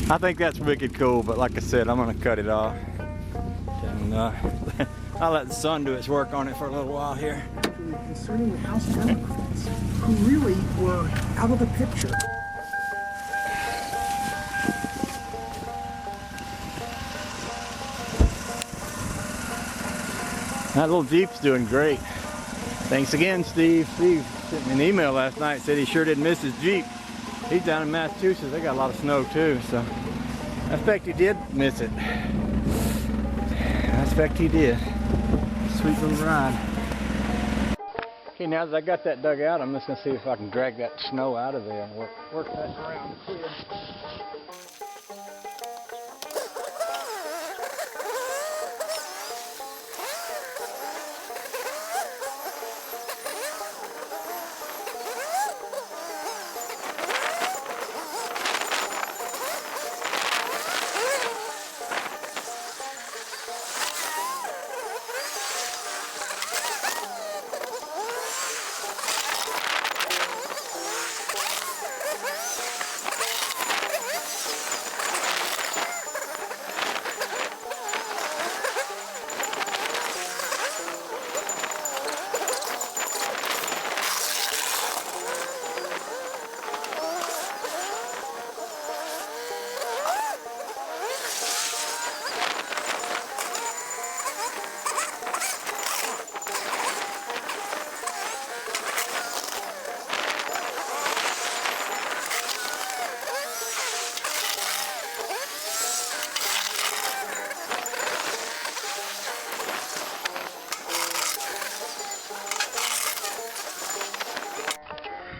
I think that's wicked cool, but like I said, I'm gonna cut it off. And I'll let the sun do its work on it for a little while here. Concerning the House Democrats, who really were out of the picture. That little Jeep's doing great. Thanks again, Steve. Steve sent me an email last night, said he sure didn't miss his Jeep. He's down in Massachusetts. They got a lot of snow too, so I expect he did miss it. I expect he did. Sweet little ride. Okay, now that I got that dug out, I'm just gonna see if I can drag that snow out of there and work that around clear.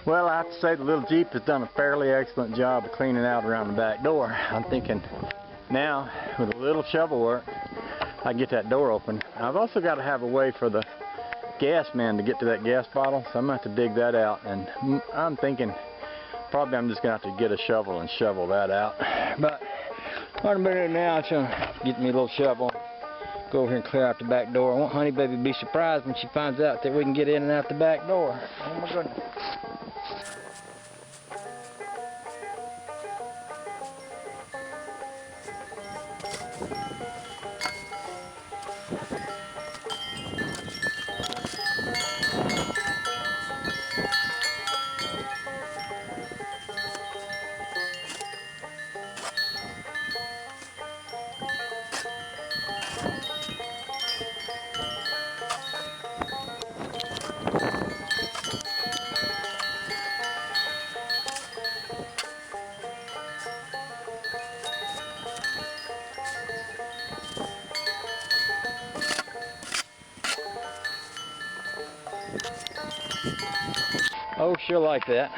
Well, I have to say the little Jeep has done a fairly excellent job of cleaning out around the back door. I'm thinking now, with a little shovel work, I can get that door open. I've also got to have a way for the gas man to get to that gas bottle, so I'm going to have to dig that out. And I'm thinking probably I'm just going to have to get a shovel and shovel that out. But what I'm going to do now is get me a little shovel, go over here and clear out the back door. I want Honey Baby to be surprised when she finds out that we can get in and out the back door. Oh my goodness. Oh, she'll like that.